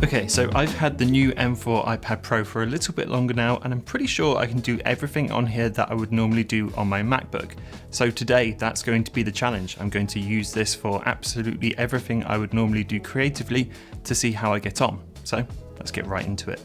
Okay, so I've had the new M4 iPad Pro for a little bit longer now, and I'm pretty sure I can do everything on here that I would normally do on my MacBook. So today, that's going to be the challenge. I'm going to use this for absolutely everything I would normally do creatively to see how I get on. So let's get right into it.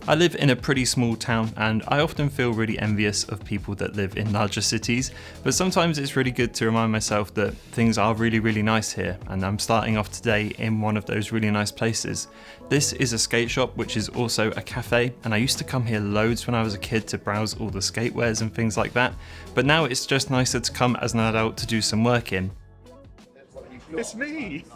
I live in a pretty small town and I often feel really envious of people that live in larger cities, but sometimes it's really good to remind myself that things are really nice here, and I'm starting off today in one of those really nice places. This is a skate shop which is also a cafe, and I used to come here loads when I was a kid to browse all the skatewares and things like that, but now it's just nicer to come as an adult to do some work in. It's me!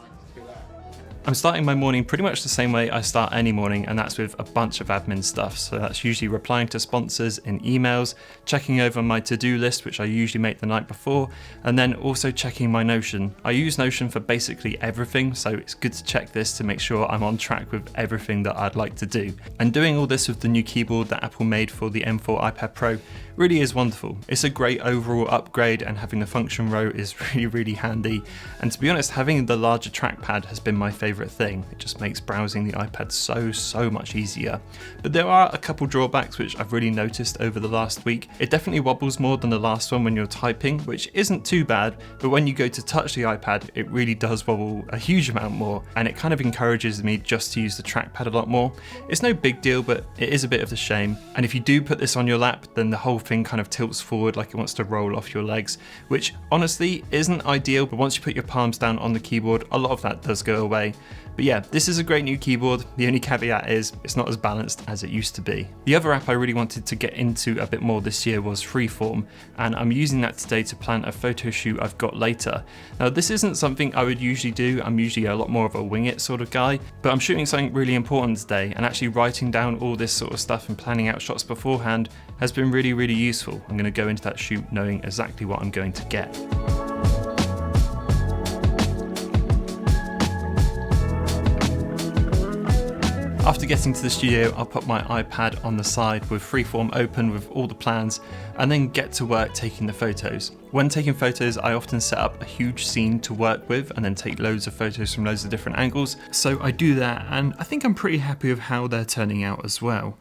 I'm starting my morning pretty much the same way I start any morning, and that's with a bunch of admin stuff. So that's usually replying to sponsors in emails, checking over my to-do list, which I usually make the night before, and then also checking my Notion. I use Notion for basically everything, so it's good to check this to make sure I'm on track with everything that I'd like to do. And doing all this with the new keyboard that Apple made for the M4 iPad Pro really is wonderful. It's a great overall upgrade, and having the function row is really handy. And to be honest, having the larger trackpad has been my favourite thing. It just makes browsing the iPad so much easier. But there are a couple drawbacks which I've really noticed over the last week. It definitely wobbles more than the last one when you're typing, which isn't too bad, but when you go to touch the iPad, it really does wobble a huge amount more, and it kind of encourages me just to use the trackpad a lot more. It's no big deal, but it is a bit of a shame. And if you do put this on your lap, then the whole thing kind of tilts forward like it wants to roll off your legs, which honestly isn't ideal, but once you put your palms down on the keyboard, a lot of that does go away. But yeah, this is a great new keyboard. The only caveat is it's not as balanced as it used to be. The other app I really wanted to get into a bit more this year was Freeform, and I'm using that today to plan a photo shoot I've got later. Now, this isn't something I would usually do. I'm usually a lot more of a wing it sort of guy, but I'm shooting something really important today, and actually writing down all this sort of stuff and planning out shots beforehand has been really useful. I'm going to go into that shoot knowing exactly what I'm going to get. After getting to the studio, I'll put my iPad on the side with Freeform open with all the plans, and then get to work taking the photos. When taking photos, I often set up a huge scene to work with and then take loads of photos from loads of different angles. So I do that, and I think I'm pretty happy with how they're turning out as well.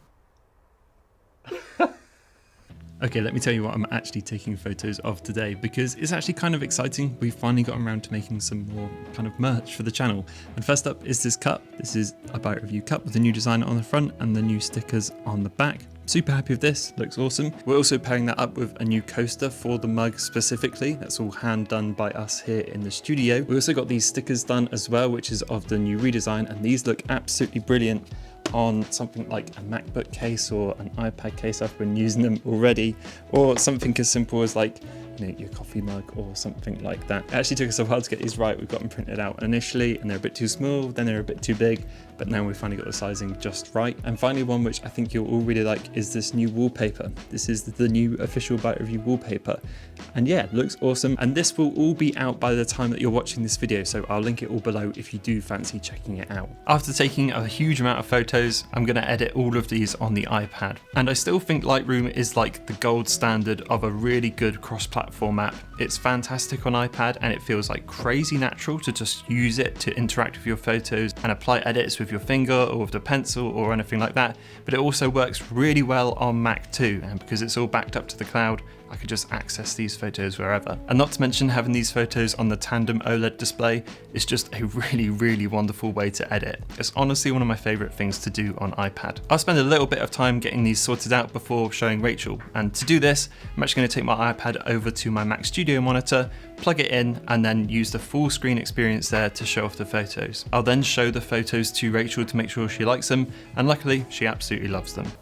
Okay, let me tell you what I'm actually taking photos of today, because it's actually kind of exciting. We've finally gotten around to making some more kind of merch for the channel. And first up is this cup. This is a bite review cup with the new design on the front and the new stickers on the back. Super happy with this, looks awesome. We're also pairing that up with a new coaster for the mug specifically. That's all hand done by us here in the studio. We also got these stickers done as well, which is of the new redesign, and these look absolutely brilliant on something like a MacBook case or an iPad case. I've been using them already, or something as simple as like, you know, your coffee mug or something like that. It actually took us a while to get these right. We've got them printed out initially and they're a bit too small, then they're a bit too big, but now we've finally got the sizing just right. And finally, one which I think you'll all really like is this new wallpaper. This is the new official Bite Review wallpaper. And yeah, it looks awesome. And this will all be out by the time that you're watching this video, so I'll link it all below if you do fancy checking it out. After taking a huge amount of photos, I'm gonna edit all of these on the iPad. And I still think Lightroom is like the gold standard of a really good cross-platform app. It's fantastic on iPad, and it feels like crazy natural to just use it to interact with your photos and apply edits with your finger or with the pencil or anything like that. But it also works really well on Mac too, and because it's all backed up to the cloud, I could just access these photos wherever. And not to mention, having these photos on the tandem OLED display is just a really wonderful way to edit. It's honestly one of my favorite things to do on iPad. I'll spend a little bit of time getting these sorted out before showing Rachel. And to do this, I'm actually going to take my iPad over to my Mac Studio monitor, plug it in, and then use the full screen experience there to show off the photos. I'll then show the photos to Rachel to make sure she likes them, and luckily she absolutely loves them.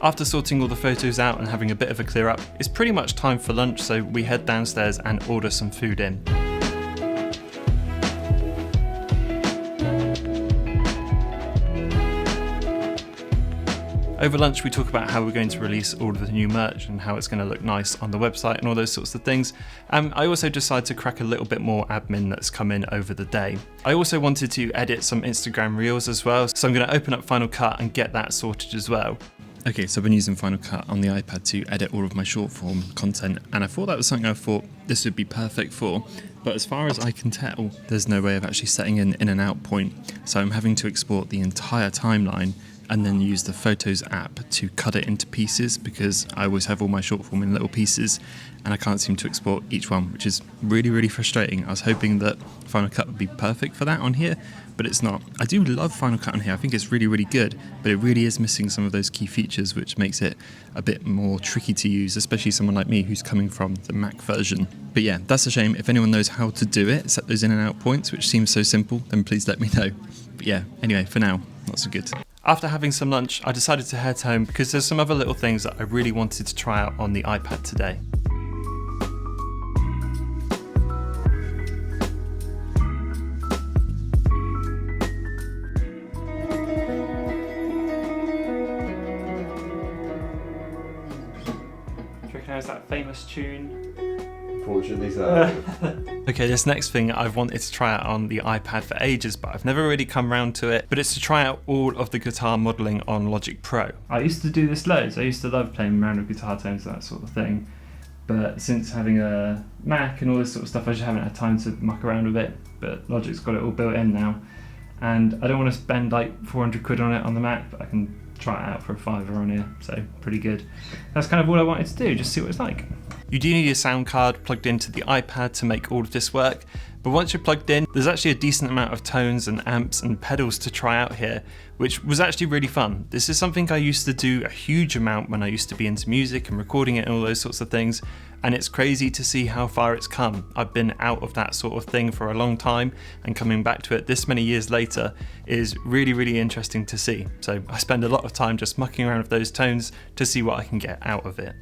After sorting all the photos out and having a bit of a clear up, it's pretty much time for lunch, so we head downstairs and order some food in. Over lunch, we talk about how we're going to release all of the new merch and how it's going to look nice on the website and all those sorts of things. I also decided to crack a little bit more admin that's come in over the day. I also wanted to edit some Instagram Reels as well, so I'm going to open up Final Cut and get that sorted as well. Okay, so I've been using Final Cut on the iPad to edit all of my short form content, and I thought that was something I thought this would be perfect for. But as far as I can tell, there's no way of actually setting an in and out point. So I'm having to export the entire timeline and then use the Photos app to cut it into pieces, because I always have all my short form in little pieces and I can't seem to export each one, which is really, really frustrating. I was hoping that Final Cut would be perfect for that on here, but it's not. I do love Final Cut on here. I think it's really, really good, but it really is missing some of those key features, which makes it a bit more tricky to use, especially someone like me who's coming from the Mac version. But yeah, that's a shame. If anyone knows how to do it, set those in and out points, which seems so simple, then please let me know. But yeah, anyway, for now, not so good. After having some lunch, I decided to head home because there's some other little things that I really wanted to try out on the iPad today. Do you recognize that famous tune? Unfortunately, so. Okay, this next thing I've wanted to try out on the iPad for ages, but I've never really come around to it. But it's to try out all of the guitar modelling on Logic Pro. I used to do this loads. I used to love playing around with guitar tones, that sort of thing. But since having a Mac and all this sort of stuff, I just haven't had time to muck around with it. But Logic's got it all built in now. And I don't want to spend like 400 quid on it on the Mac, but I can try it out for a £5 on here, so pretty good. That's kind of all I wanted to do, just see what it's like. You do need a sound card plugged into the iPad to make all of this work, but once you're plugged in, there's actually a decent amount of tones and amps and pedals to try out here, which was actually really fun. This is something I used to do a huge amount when I used to be into music and recording it and all those sorts of things, and it's crazy to see how far it's come. I've been out of that sort of thing for a long time, and coming back to it this many years later is really, really interesting to see. So I spend a lot of time just mucking around with those tones to see what I can get out of it.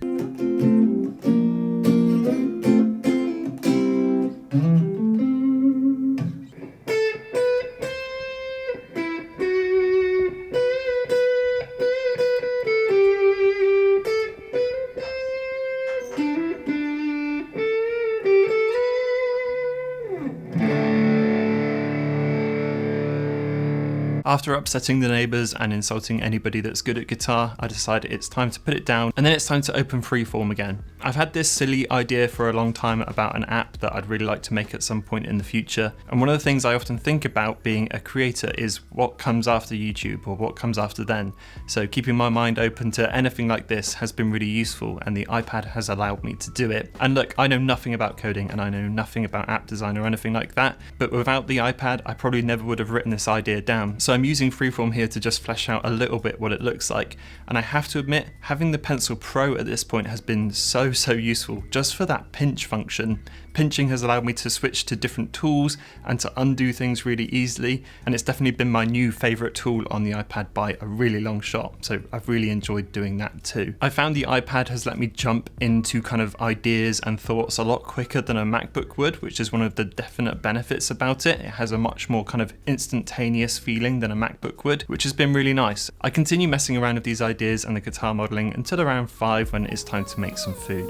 After upsetting the neighbours and insulting anybody that's good at guitar, I decided it's time to put it down, and then it's time to open Freeform again. I've had this silly idea for a long time about an app that I'd really like to make at some point in the future, and one of the things I often think about being a creator is what comes after YouTube or what comes after then. So keeping my mind open to anything like this has been really useful, and the iPad has allowed me to do it. And look, I know nothing about coding and I know nothing about app design or anything like that, but without the iPad I probably never would have written this idea down. So I'm using Freeform here to just flesh out a little bit what it looks like, and I have to admit, having the Pencil Pro at this point has been so useful, just for that pinch function. Pinching has allowed me to switch to different tools and to undo things really easily, and it's definitely been my new favourite tool on the iPad by a really long shot, so I've really enjoyed doing that too. I found the iPad has let me jump into kind of ideas and thoughts a lot quicker than a MacBook would, which is one of the definite benefits about it. It has a much more kind of instantaneous feeling than a MacBook would, which has been really nice. I continue messing around with these ideas and the guitar modelling until around 5 when it's time to make some food.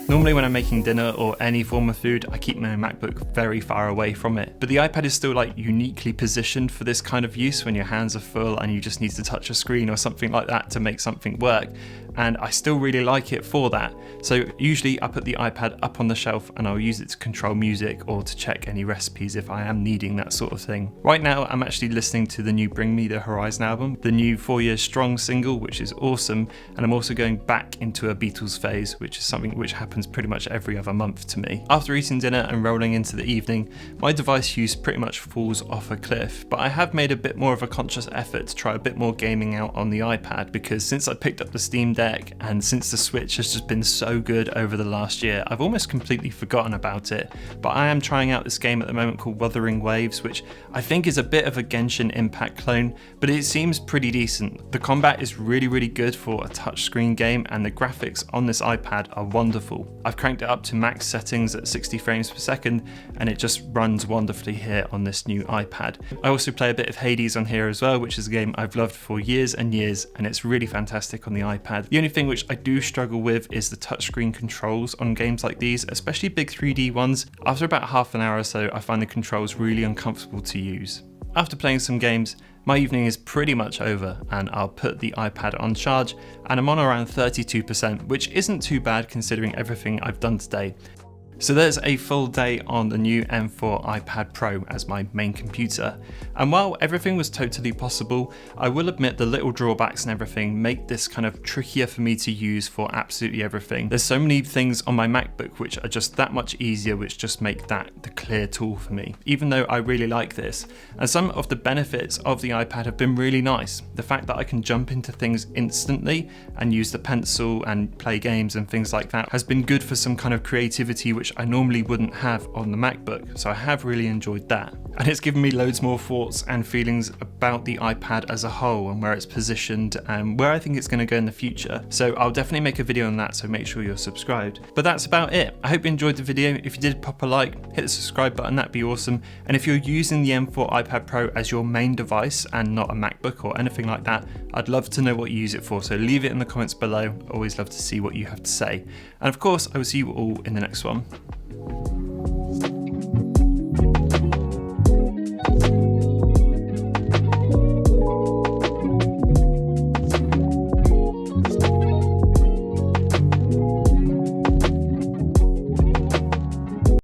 Normally when I'm making dinner or any form of food, I keep my MacBook very far away from it. But the iPad is still like uniquely positioned for this kind of use when your hands are full and you just need to touch a screen or something like that to make something work. And I still really like it for that. So usually I put the iPad up on the shelf and I'll use it to control music or to check any recipes if I am needing that sort of thing. Right now I'm actually listening to the new Bring Me the Horizon album, the new 4 Years Strong single, which is awesome. And I'm also going back into a Beatles phase, which is something which happens pretty much every other month to me. After eating dinner and rolling into the evening, my device use pretty much falls off a cliff, but I have made a bit more of a conscious effort to try a bit more gaming out on the iPad, because since I picked up the Steam Deck and since the Switch has just been so good over the last year, I've almost completely forgotten about it. But I am trying out this game at the moment called Wuthering Waves, which I think is a bit of a Genshin Impact clone, but it seems pretty decent. The combat is really good for a touchscreen game, and the graphics on this iPad are wonderful. I've cranked it up to max settings at 60 frames per second, and it just runs wonderfully here on this new iPad. I also play a bit of Hades on here as well, which is a game I've loved for years and years, and it's really fantastic on the iPad. The only thing which I do struggle with is the touchscreen controls on games like these, especially big 3D ones. After about half an hour or so, I find the controls really uncomfortable to use. After playing some games My evening is pretty much over and I'll put the iPad on charge and I'm on around 32%, which isn't too bad considering everything I've done today. So there's a full day on the new M4 iPad Pro as my main computer. And while everything was totally possible, I will admit the little drawbacks and everything make this kind of trickier for me to use for absolutely everything. There's so many things on my MacBook which are just that much easier, which just make that the clear tool for me, even though I really like this. And some of the benefits of the iPad have been really nice. The fact that I can jump into things instantly and use the pencil and play games and things like that has been good for some kind of creativity which I normally wouldn't have on the MacBook, so I have really enjoyed that. And it's given me loads more thoughts and feelings about the iPad as a whole and where it's positioned and where I think it's going to go in the future. So I'll definitely make a video on that, so make sure you're subscribed. But that's about it. I hope you enjoyed the video. If you did, pop a like, hit the subscribe button, that'd be awesome. And if you're using the M4 iPad Pro as your main device and not a MacBook or anything like that, I'd love to know what you use it for, so leave it in the comments below. Always love to see what you have to say. And of course, I will see you all in the next one.